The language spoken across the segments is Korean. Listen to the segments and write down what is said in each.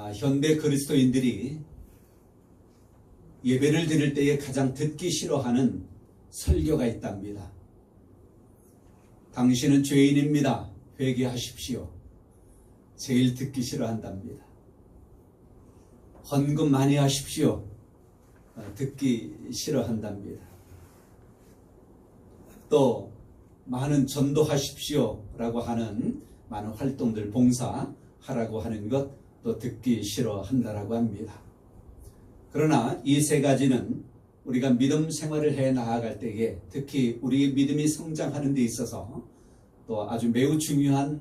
현대 그리스도인들이 예배를 드릴 때에 가장 듣기 싫어하는 설교가 있답니다. 당신은 죄인입니다. 회개하십시오. 제일 듣기 싫어한답니다. 헌금 많이 하십시오. 듣기 싫어한답니다. 또 많은 전도하십시오 라고 하는 많은 활동들 봉사하라고 하는 것 또 듣기 싫어한다라고 합니다. 그러나 이 세 가지는 우리가 믿음 생활을 해 나아갈 때에 특히 우리의 믿음이 성장하는 데 있어서 또 아주 매우 중요한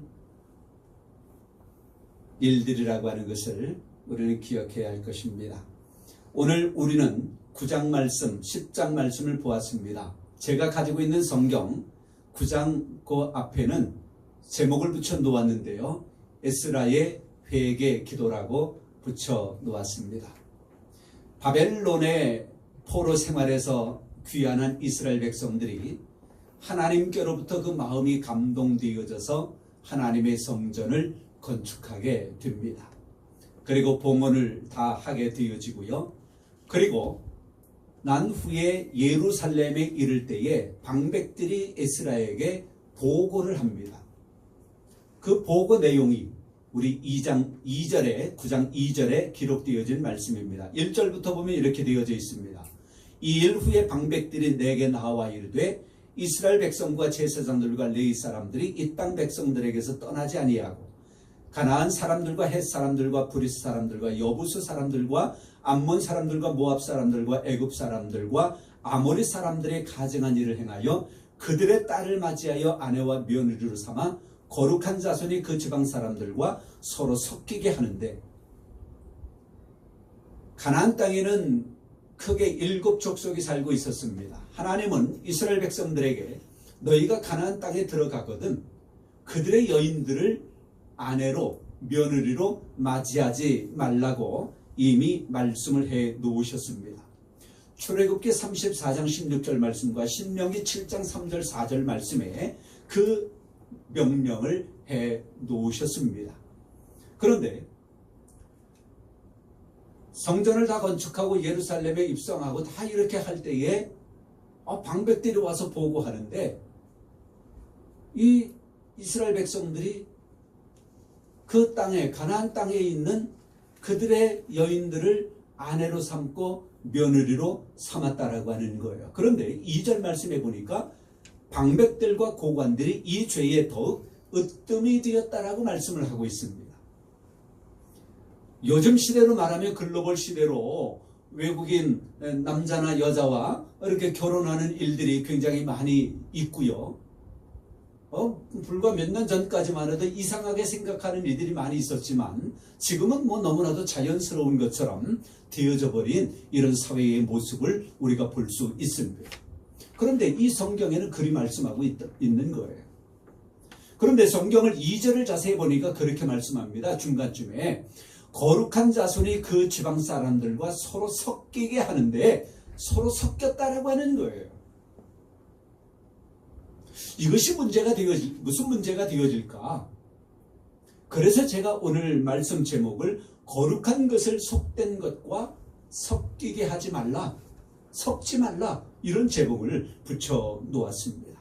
일들이라고 하는 것을 우리는 기억해야 할 것입니다. 오늘 우리는 9장 말씀, 10장 말씀을 보았습니다. 제가 가지고 있는 성경 9장 그 앞에는 제목을 붙여 놓았는데요. 에스라의 회개 기도라고 붙여 놓았습니다. 바벨론의 포로 생활에서 귀환한 이스라엘 백성들이 하나님께로부터 그 마음이 감동되어져서 하나님의 성전을 건축하게 됩니다. 그리고 봉헌을 다 하게 되어지고요. 그리고 난 후에 예루살렘에 이를 때에 방백들이 에스라에게 보고를 합니다. 그 보고 내용이 우리 9장 2절에 기록되어진 말씀입니다. 1절부터 보면 이렇게 되어져 있습니다. 이 일 후에 방백들이 내게 나와 이르되 이스라엘 백성과 제사장들과 레위 사람들이 이 땅 백성들에게서 떠나지 아니하고 가나안 사람들과 헷 사람들과 브리스 사람들과 여부스 사람들과 암몬 사람들과 모압 사람들과 애굽 사람들과 아모리 사람들의 가증한 일을 행하여 그들의 딸을 맞이하여 아내와 며느리로 삼아 거룩한 자손이 그 지방 사람들과 서로 섞이게 하는데, 가나안 땅에는 크게 7 족속이 살고 있었습니다. 하나님은 이스라엘 백성들에게 너희가 가나안 땅에 들어가거든 그들의 여인들을 아내로 며느리로 맞이하지 말라고 이미 말씀을 해 놓으셨습니다. 출애굽기 34장 16절 말씀과 신명기 7장 3절 4절 말씀에 그 명령을 해 놓으셨습니다. 그런데 성전을 다 건축하고 예루살렘에 입성하고 다 이렇게 할 때에 방백들이 와서 보고하는데 이 이스라엘 백성들이 그 땅에 가나안 땅에 있는 그들의 여인들을 아내로 삼고 며느리로 삼았다라고 하는 거예요. 그런데 2절 말씀에 보니까 방백들과 고관들이 이 죄에 더욱 으뜸이 되었다라고 말씀을 하고 있습니다. 요즘 시대로 말하면 글로벌 시대로 외국인 남자나 여자와 이렇게 결혼하는 일들이 굉장히 많이 있고요. 불과 몇 년 전까지만 해도 이상하게 생각하는 이들이 많이 있었지만 지금은 너무나도 자연스러운 것처럼 되어져 버린 이런 사회의 모습을 우리가 볼 수 있습니다. 그런데 이 성경에는 그리 말씀하고 있는 거예요. 그런데 성경을 2절을 자세히 보니까 그렇게 말씀합니다. 중간쯤에 거룩한 자손이 그 지방 사람들과 서로 섞이게 하는데 서로 섞였다라고 하는 거예요. 이것이 무슨 문제가 되어질까? 그래서 제가 오늘 말씀 제목을 거룩한 것을 속된 것과 섞이게 하지 말라, 섞지 말라, 이런 제목을 붙여 놓았습니다.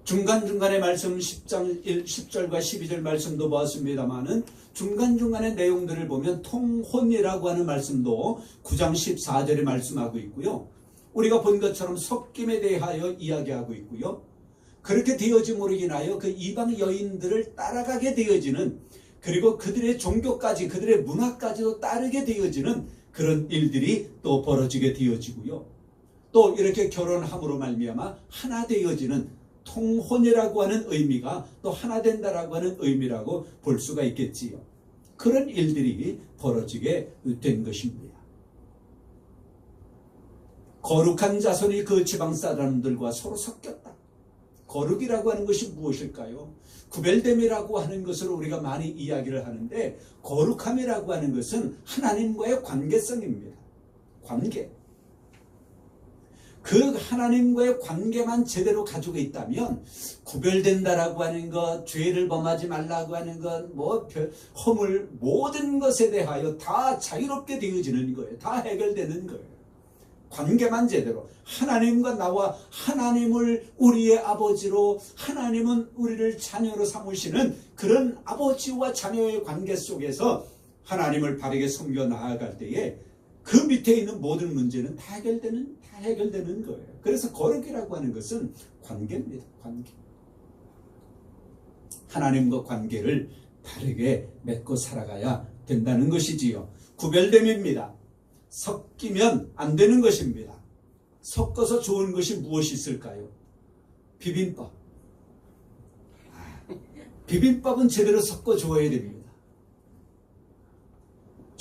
중간중간의 말씀 10절과 12절 말씀도 보았습니다만은 중간중간의 내용들을 보면 통혼이라고 하는 말씀도 9장 14절에 말씀하고 있고요. 우리가 본 것처럼 섞임에 대하여 이야기하고 있고요. 그렇게 되어짐으로 인하여 그 이방 여인들을 따라가게 되어지는, 그리고 그들의 종교까지 그들의 문화까지도 따르게 되어지는 그런 일들이 또 벌어지게 되어지고요. 또 이렇게 결혼함으로 말미암아 하나 되어지는 통혼이라고 하는 의미가 또 하나 된다라고 하는 의미라고 볼 수가 있겠지요. 그런 일들이 벌어지게 된 것입니다. 거룩한 자손이 그 지방 사람들과 서로 섞였다. 거룩이라고 하는 것이 무엇일까요? 구별됨이라고 하는 것으로 우리가 많이 이야기를 하는데, 거룩함이라고 하는 것은 하나님과의 관계성입니다. 관계. 그 하나님과의 관계만 제대로 가지고 있다면 구별된다라고 하는 것, 죄를 범하지 말라고 하는 것, 허물 모든 것에 대하여 다 자유롭게 되어지는 거예요. 다 해결되는 거예요. 관계만 제대로 하나님과 나와 하나님을 우리의 아버지로, 하나님은 우리를 자녀로 삼으시는 그런 아버지와 자녀의 관계 속에서 하나님을 바르게 섬겨 나아갈 때에 그 밑에 있는 모든 문제는 다 해결되는 거예요. 그래서 거룩이라고 하는 것은 관계입니다. 관계. 하나님과 관계를 바르게 맺고 살아가야 된다는 것이지요. 구별됨입니다. 섞이면 안 되는 것입니다. 섞어서 좋은 것이 무엇이 있을까요? 비빔밥. 비빔밥은 제대로 섞어 줘야 됩니다.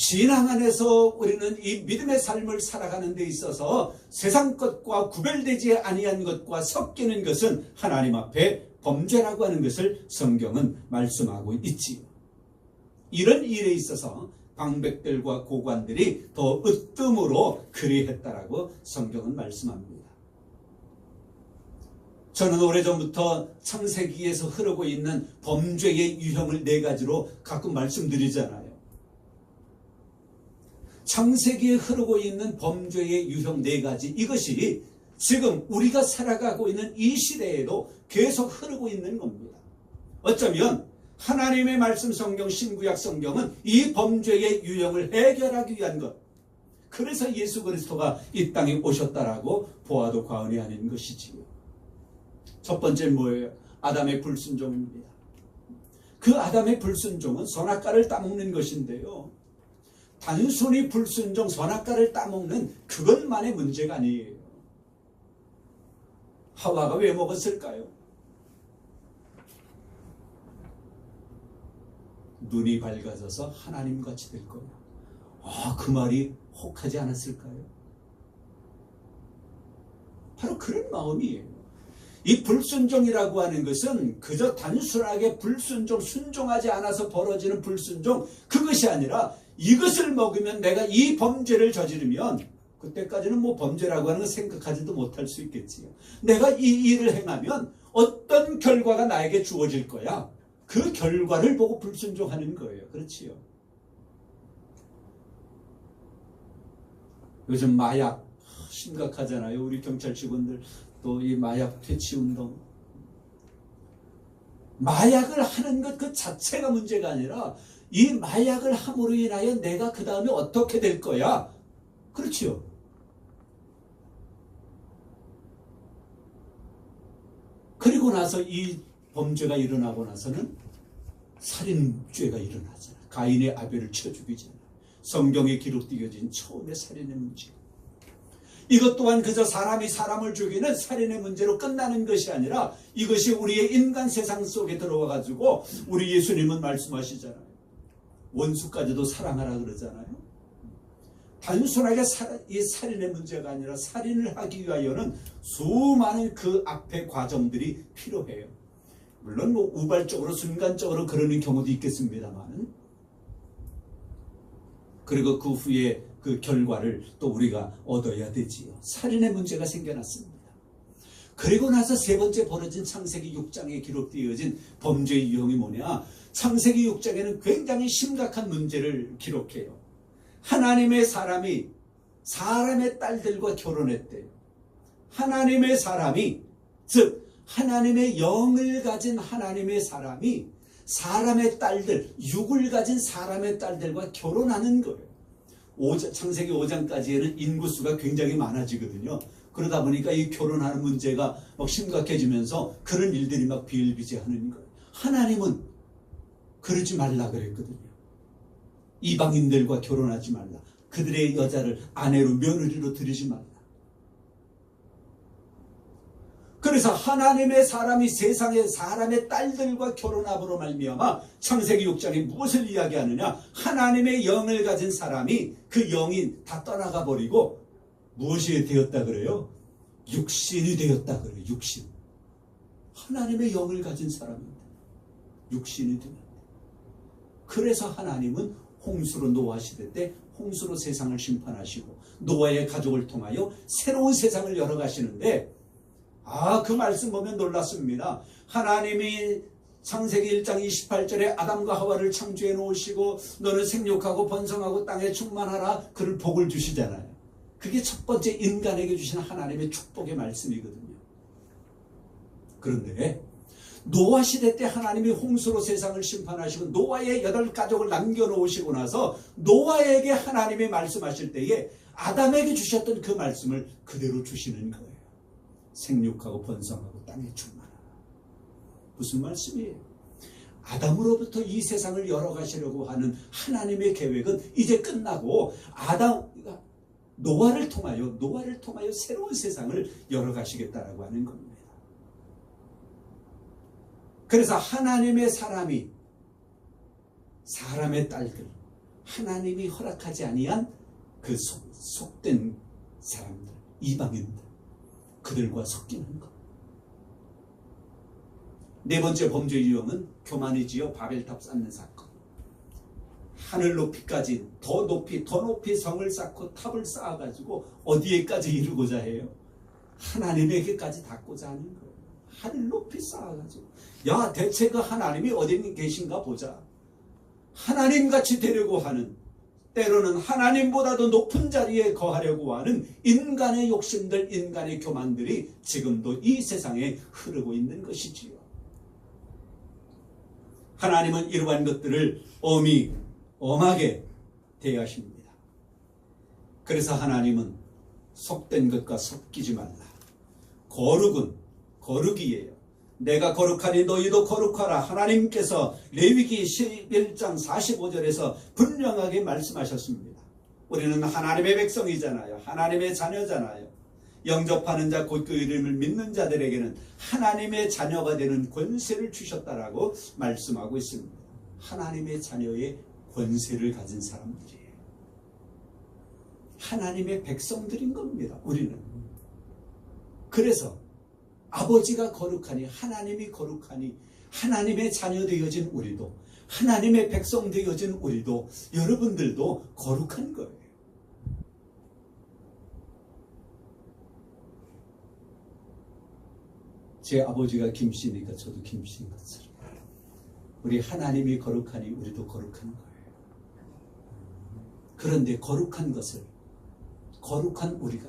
신앙 안에서 우리는 이 믿음의 삶을 살아가는 데 있어서 세상 것과 구별되지 아니한 것과 섞이는 것은 하나님 앞에 범죄라고 하는 것을 성경은 말씀하고 있지요. 이런 일에 있어서 방백들과 고관들이 더 으뜸으로 그리했다라고 성경은 말씀합니다. 저는 오래전부터 창세기에서 흐르고 있는 범죄의 유형을 4가지로 가끔 말씀드리잖아요. 창세기에 흐르고 있는 범죄의 유형 4가지, 이것이 지금 우리가 살아가고 있는 이 시대에도 계속 흐르고 있는 겁니다. 어쩌면 하나님의 말씀 성경, 신구약 성경은 이 범죄의 유형을 해결하기 위한 것, 그래서 예수 그리스도가 이 땅에 오셨다라고 보아도 과언이 아닌 것이지요. 첫 번째 뭐예요? 아담의 불순종입니다. 그 아담의 불순종은 선악과를 따먹는 것인데요, 단순히 불순종, 선악과를 따먹는 그것만의 문제가 아니에요. 하와가 왜 먹었을까요? 눈이 밝아져서 하나님같이 될 거야. 그 말이 혹하지 않았을까요? 바로 그런 마음이에요. 이 불순종이라고 하는 것은 그저 단순하게 불순종, 순종하지 않아서 벌어지는 불순종, 그것이 아니라 이것을 먹으면 내가 이 범죄를 저지르면, 그때까지는 범죄라고 하는 건 생각하지도 못할 수 있겠지요. 내가 이 일을 행하면 어떤 결과가 나에게 주어질 거야. 그 결과를 보고 불순종하는 거예요. 그렇지요. 요즘 마약 심각하잖아요. 우리 경찰 직원들 또 이 마약 퇴치 운동. 마약을 하는 것 그 자체가 문제가 아니라 이 마약을 함으로 인하여 내가 그 다음에 어떻게 될 거야. 그렇지요. 그리고 나서 이 범죄가 일어나고 나서는 살인죄가 일어나잖아요. 가인의 아벨을 쳐 죽이잖아요. 성경에 기록되어진 처음의 살인의 문제. 이것 또한 그저 사람이 사람을 죽이는 살인의 문제로 끝나는 것이 아니라 이것이 우리의 인간 세상 속에 들어와 가지고 우리 예수님은 말씀하시잖아요. 원수까지도 사랑하라 그러잖아요. 단순하게 이 살인의 문제가 아니라 살인을 하기 위하여는 수많은 그 앞의 과정들이 필요해요. 물론 우발적으로 순간적으로 그러는 경우도 있겠습니다만, 그리고 그 후에 그 결과를 또 우리가 얻어야 되지요. 살인의 문제가 생겨났습니다. 그리고 나서 세 번째 벌어진 창세기 6장에 기록되어진 범죄의 유형이 뭐냐? 창세기 6장에는 굉장히 심각한 문제를 기록해요. 하나님의 사람이 사람의 딸들과 결혼했대요. 하나님의 사람이, 즉 하나님의 영을 가진 하나님의 사람이 사람의 딸들, 육을 가진 사람의 딸들과 결혼하는 거예요. 창세기 5장까지에는 인구수가 굉장히 많아지거든요. 그러다 보니까 이 결혼하는 문제가 막 심각해지면서 그런 일들이 막 비일비재하는 거예요. 하나님은 그러지 말라 그랬거든요. 이방인들과 결혼하지 말라. 그들의 여자를 아내로, 며느리로 들이지 말라. 그래서 하나님의 사람이 세상의 사람의 딸들과 결혼함으로 말미암아 창세기 6장에 무엇을 이야기하느냐? 하나님의 영을 가진 사람이 그 영이 다 떠나가 버리고 무엇이 되었다 그래요? 육신이 되었다 그래요. 육신. 하나님의 영을 가진 사람입니다. 육신이 되었다. 그래서 하나님은 홍수로 노아 시대 때 홍수로 세상을 심판하시고 노아의 가족을 통하여 새로운 세상을 열어가시는데 그 말씀 보면 놀랐습니다. 하나님이 창세기 1장 28절에 아담과 하와를 창조해 놓으시고 너는 생육하고 번성하고 땅에 충만하라 그를 복을 주시잖아요. 그게 첫 번째 인간에게 주신 하나님의 축복의 말씀이거든요. 그런데 노아 시대 때 하나님이 홍수로 세상을 심판하시고 노아의 8가족을 남겨놓으시고 나서 노아에게 하나님이 말씀하실 때에 아담에게 주셨던 그 말씀을 그대로 주시는 거예요. 생육하고 번성하고 땅에 충만하라. 무슨 말씀이에요? 아담으로부터 이 세상을 열어가시려고 하는 하나님의 계획은 이제 끝나고 노아를 통하여 새로운 세상을 열어가시겠다라고 하는 겁니다. 그래서 하나님의 사람이 사람의 딸들, 하나님이 허락하지 아니한 그 속된 사람들, 이방인들, 그들과 섞이는 것. 네 번째 범죄 유형은 교만이지요. 바벨탑 쌓는 사건. 하늘 높이까지 더 높이 성을 쌓고 탑을 쌓아가지고 어디에까지 이루고자 해요? 하나님에게까지 닿고자 하는 거예요. 하늘 높이 쌓아가지고 대체 그 하나님이 어디 계신가 보자. 하나님같이 되려고 하는, 때로는 하나님보다도 높은 자리에 거하려고 하는 인간의 욕심들, 인간의 교만들이 지금도 이 세상에 흐르고 있는 것이지요. 하나님은 이러한 것들을 엄하게 대하십니다. 그래서 하나님은 속된 것과 섞이지 말라. 거룩은 거룩이에요. 내가 거룩하니 너희도 거룩하라. 하나님께서 레위기 11장 45절에서 분명하게 말씀하셨습니다. 우리는 하나님의 백성이잖아요. 하나님의 자녀잖아요. 영접하는 자 곧 그 이름을 믿는 자들에게는 하나님의 자녀가 되는 권세를 주셨다라고 말씀하고 있습니다. 하나님의 자녀의 권세를 가진 사람들이에요. 하나님의 백성들인 겁니다. 우리는. 그래서 아버지가 거룩하니 하나님이 거룩하니 하나님의 자녀 되어진 우리도, 하나님의 백성 되어진 우리도, 여러분들도 거룩한 거예요. 제 아버지가 김씨니까 저도 김씨인 것처럼 우리 하나님이 거룩하니 우리도 거룩한 거예요. 그런데 거룩한 것을, 거룩한 우리가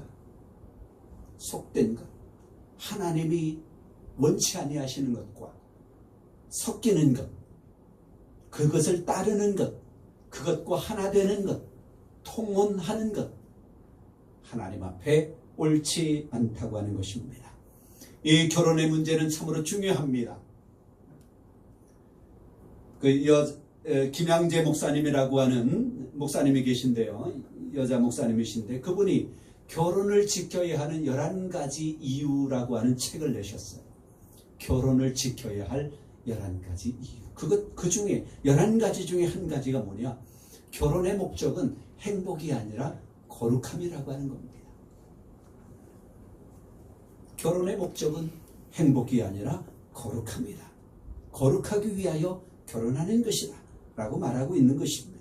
속된 것, 하나님이 원치 아니하시는 것과 섞이는 것, 그것을 따르는 것, 그것과 하나 되는 것, 통혼하는 것, 하나님 앞에 옳지 않다고 하는 것입니다. 이 결혼의 문제는 참으로 중요합니다. 김양재 목사님이라고 하는 목사님이 계신데요. 여자 목사님이신데 그분이 결혼을 지켜야 하는 11가지 이유라고 하는 책을 내셨어요. 결혼을 지켜야 할 11가지 이유. 그 중에 11가지 중에 한 가지가 뭐냐? 결혼의 목적은 행복이 아니라 거룩함이라고 하는 겁니다. 결혼의 목적은 행복이 아니라 거룩함이다. 거룩하기 위하여 결혼하는 것이다 라고 말하고 있는 것입니다.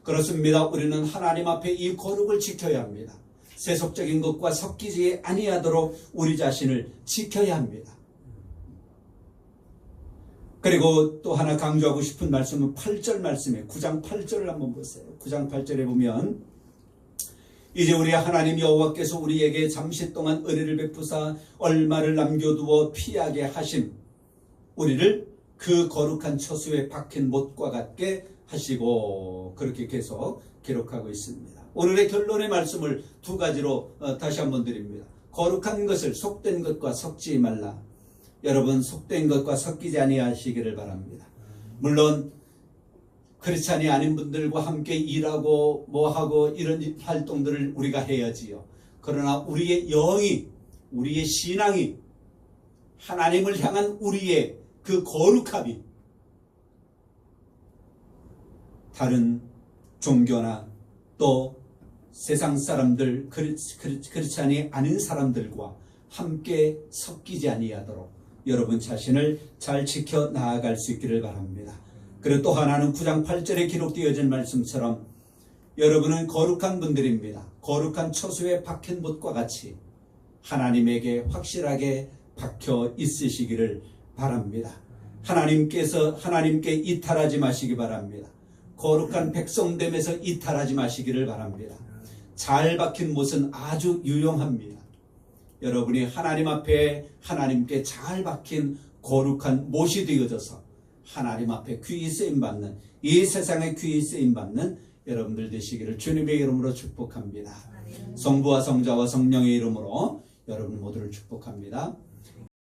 그렇습니다. 우리는 하나님 앞에 이 거룩을 지켜야 합니다. 세속적인 것과 섞이지 아니하도록 우리 자신을 지켜야 합니다. 그리고 또 하나 강조하고 싶은 말씀은 8절 말씀에 9장 8절을 한번 보세요. 9장 8절에 보면 이제 우리 하나님 여호와께서 우리에게 잠시 동안 은혜를 베푸사 얼마를 남겨두어 피하게 하심, 우리를 그 거룩한 처소에 박힌 못과 같게 하시고, 그렇게 계속 기록하고 있습니다. 오늘의 결론의 말씀을 2가지로 다시 한번 드립니다. 거룩한 것을 속된 것과 섞지 말라. 여러분, 속된 것과 섞이지 아니하시기를 바랍니다. 물론 크리스찬이 아닌 분들과 함께 일하고 뭐하고 이런 활동들을 우리가 해야지요. 그러나 우리의 영이, 우리의 신앙이, 하나님을 향한 우리의 그 거룩함이 다른 종교나 또 세상 사람들, 크리스찬이 아닌 사람들과 함께 섞이지 아니하도록 여러분 자신을 잘 지켜 나아갈 수 있기를 바랍니다. 그리고 또 하나는 9장 8절에 기록되어진 말씀처럼 여러분은 거룩한 분들입니다. 거룩한 처소에 박힌 못과 같이 하나님에게 확실하게 박혀 있으시기를 바랍니다. 하나님께 이탈하지 마시기 바랍니다. 거룩한 백성됨에서 이탈하지 마시기를 바랍니다. 잘 박힌 못은 아주 유용합니다. 여러분이 하나님 앞에 하나님께 잘 박힌 거룩한 못이 되어져서 하나님 앞에 귀히 쓰임받는, 이 세상에 귀히 쓰임받는 여러분들 되시기를 주님의 이름으로 축복합니다. 성부와 성자와 성령의 이름으로 여러분 모두를 축복합니다.